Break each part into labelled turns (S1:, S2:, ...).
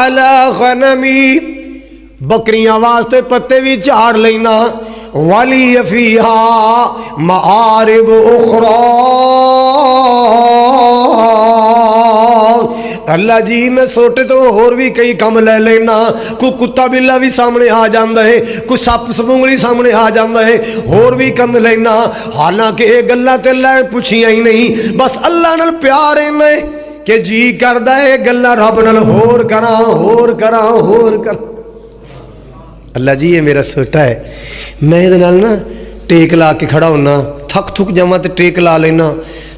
S1: علی غنمی، بکریاں واسطے پتے بھی جھاڑ لینا، ولی فیہا معارب اخری، اللہ جی میں سوٹے تو اور بھی کئی کم لے لینا، کوئی کتا بلا بھی سامنے آ جاندہ ہے، کوئی سپ سمونگلی سامنے آ جاندہ ہے، اور بھی کم لینا، حالانکہ یہ گلہ تے اللہ پوچھیاں ہی نہیں، بس اللہ نال پیارے میں کہ جی کردہ ہے گلہ رب نال ہور کراں ہور کراں ہور کراں۔ اللہ جی یہ میرا سوٹا ہے، میں ادھے نال نا ٹیک لا کے کھڑا ہونا، تھک تھک جاواں تے ٹیک لا لینا،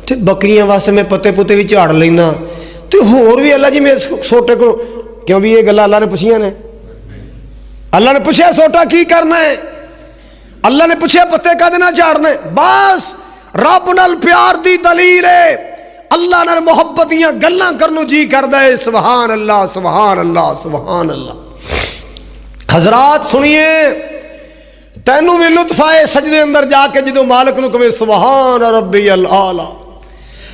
S1: تے بکریاں واسطے میں پتے پتے بھی جھاڑ لینا، تو اور بھی اللہ جی میں سوٹے کو کیوں بھی یہ گلہ اللہ نے پوچھیاں نے؟ اللہ نے پوچھا سوٹا کی کرنا ہے؟ اللہ نے پوچھا پتے کا دینا جھاڑنا ہے؟ بس رب نال پیار دی دلیل ہے، اللہ نال محبتیاں گلاں کرنو جی کردہ ہے۔ سبحان اللہ سبحان اللہ سبحان اللہ۔ حضرات سنیے، تینوں بھی لطف آئے سجدے اندر جا کے جدو مالک نو کہے سبحان ربی الاعلیٰ۔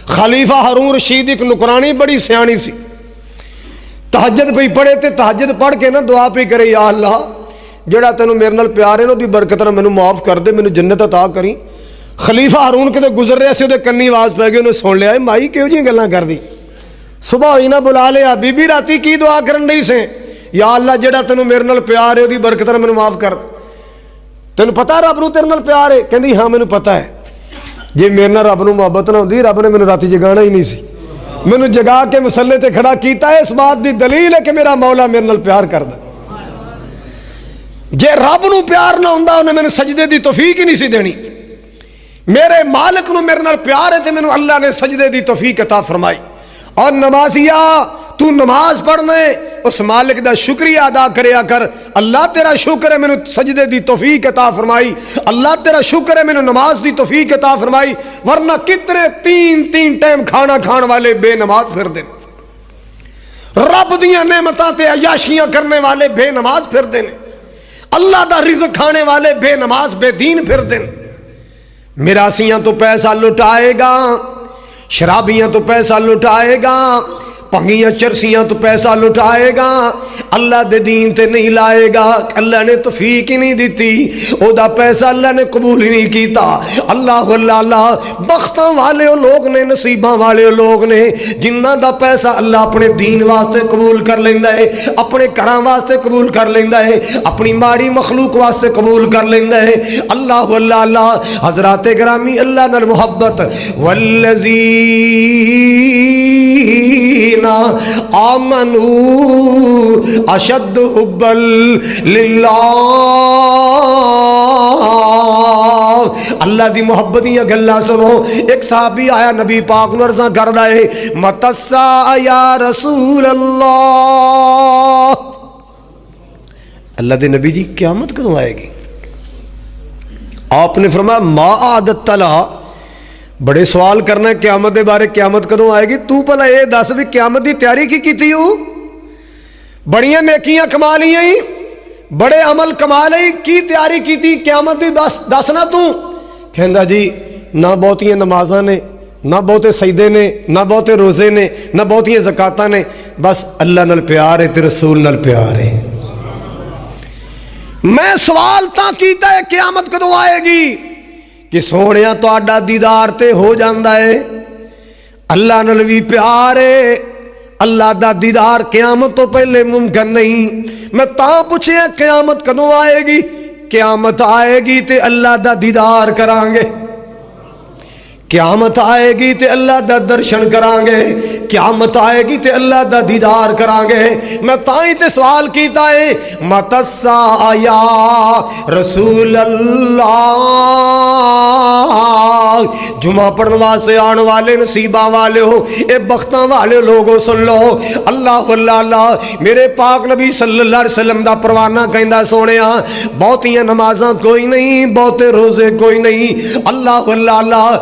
S1: خلیفہ ہارون رشید ایک نکرانی بڑی سیانی سی، تہجد پہ پڑھے تے تہجد پڑھ کے نا دعا پہ کرے یا اللہ جڑا تینوں میرے نال پیار ہے نا دی برکت نال مینوں معاف کر دے، مینوں جنت عطا کری۔ خلیفہ ہارون کتے گزر رہے سے کنی آواز پہ گئی، انہیں سن لیا مائی کیوں جی گلاں کر دی؟ صبح ہوئی نہ بلا لیا، بی بی راتی کی دعا کرن رہی سے؟ یا اللہ جڑا تینوں میرے نال پیار ہے دی برکت نال مینوں معاف کر۔ تینوں پتہ رب نوں تیرے نال پیار ہے؟ کہندی ہاں مینوں پتہ ہے، جے میرے نال رب نوں محبت نہ ہوندی رب نے مینوں راتی جگانا ہی نہیں سی، مینوں جگا کے مسلے تے کھڑا کیتا ہے، اس بات دی دلیل ہے کہ میرا مولا میرے نال پیار کردا۔ جے رب نوں پیار نہ ہوندا انہیں مینوں سجدے دی توفیق ہی نہیں سی دینی۔ میرے مالک نو میرے نال پیار ہے تے مینوں اللہ نے سجدے دی توفیق عطا فرمائی۔ اور نمازیا تو نماز پڑھنے اس مالک دا شکریہ ادا کریا کر، اللہ تیرا شکر ہے مینوں سجدے دی توفیق عطا فرمائی، اللہ تیرا شکر ہے مینوں نماز دی توفیق عطا فرمائی، ورنہ کتنے تین ٹائم کھانا کھان والے بے نماز پھر دیں، رب دیاں نعمتاں تے عیاشیاں کرنے والے بے نماز پھر دیں، اللہ دا رزق کھانے والے بے نماز بے دین پھر دیں۔ میراسیاں تو پیسہ لٹائے گا، شرابیاں تو پیسہ لٹائے گا، پنگیاں چرسیاں تو پیسہ لٹائے گا، اللہ دے دین تے نہیں لائے گا، اللہ نے توفیق ہی نہیں دیتی، او دا پیسہ اللہ نے قبول ہی نہیں کیتا۔ اللہ اللہ بختاں والے لوگ نے، نصیباں والے لوگ نے جنہاں دا پیسہ اللہ اپنے دین واسطے قبول کر لیندا ہے، اپنے گھراں واسطے قبول کر لیندا ہے، اپنی ماڑی مخلوق واسطے قبول کر لیندا ہے۔ اللہ اللہ حضرات گرامی اللہ نال محبت، والذین آمنوا اشد حبا للہ، اللہ دی محبتیاں گلاں سنو۔ ایک صحابی آیا نبی پاک نو عرضاں کردا ہے متسا یا رسول اللہ، اللہ دے نبی جی قیامت کدوں آئے گی؟ آپ نے فرمایا ما عادت لہا، بڑے سوال کرنا ہے قیامت دے بارے، قیامت کدوں آئے گی؟ تو پہلا یہ دس بھی قیامت دی تیاری کی کیتی ہو؟ بڑیاں نیکیاں کما لی ہیں، بڑے عمل کما لئی، کی تیاری کیتی قیامت دی دسنا تو؟ کہندا جی نہ بہتیاں نمازاں نے، نہ بہتے سجدے نے، نہ بہتے روزے نے، نہ بہتیاں زکاتاں نے، بس اللہ نال پیار ہے تے رسول نال پیار ہے۔ میں سوال تاں کیتا ہے قیامت کدوں آئے گی کہ سونیا تو آڈا دیدار تے ہو جاندہ ہے، اللہ نال بھی پیار ہے، اللہ دا دیدار قیامت تو پہلے ممکن نہیں۔ میں تاں پوچھے قیامت کدوں آئے گی؟ قیامت آئے گی تے اللہ دا دیدار کرانگے، قیامت آئے گی تے اللہ دا درشن کرانگے، قیامت آئے گی تے اللہ دا دیدار کرانگے۔ میں تائیں تے سوال کیتا ہے متسا یا رسول اللہ، جمعہ پڑھنے واسطے آن والے نصیبہ والے ہو، اے بختاں والے لوگوں سن لو، اللہ اللہ میرے پاک نبی صلی اللہ علیہ وسلم دا پروانہ کہندہ سونیا بہتیاں نمازاں کوئی نہیں، بہتے روزے کوئی نہیں، اللہ اللہ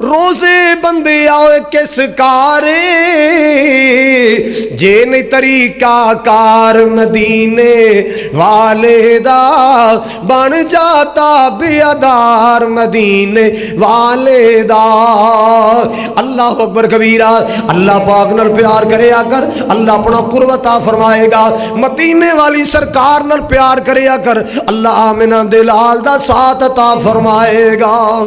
S1: روزے بندے آئے کس کارے جے نہیں طریقہ کار مدینے والے دا بن جاتا بیادار مدینے والے دا۔ اللہ اکبر کبیرہ۔ اللہ پاک نال پیار کرے کر، اللہ اپنا قرب عطا فرمائے گا۔ مدینے والی سرکار نال پیار کرے کر، اللہ آمنہ دلال دا ساتھ عطا فرمائے گا۔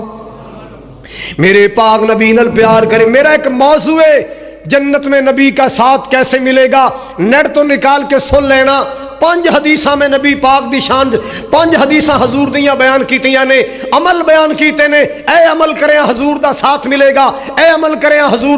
S1: میرے پاک نبی نال پیار کرے۔ میرا ایک موضوع ہے جنت میں نبی کا ساتھ کیسے ملے گا، نیٹ تو نکال کے سن لینا۔ 5 حدیثاں میں نبی پاک دی شان، 5 حدیثاں حضور دیاں بیان کیتیاں نے، عمل بیان کیتے نے۔ اے عمل کریں حضور دا ساتھ ملے گا، اے عمل کریں حضور دا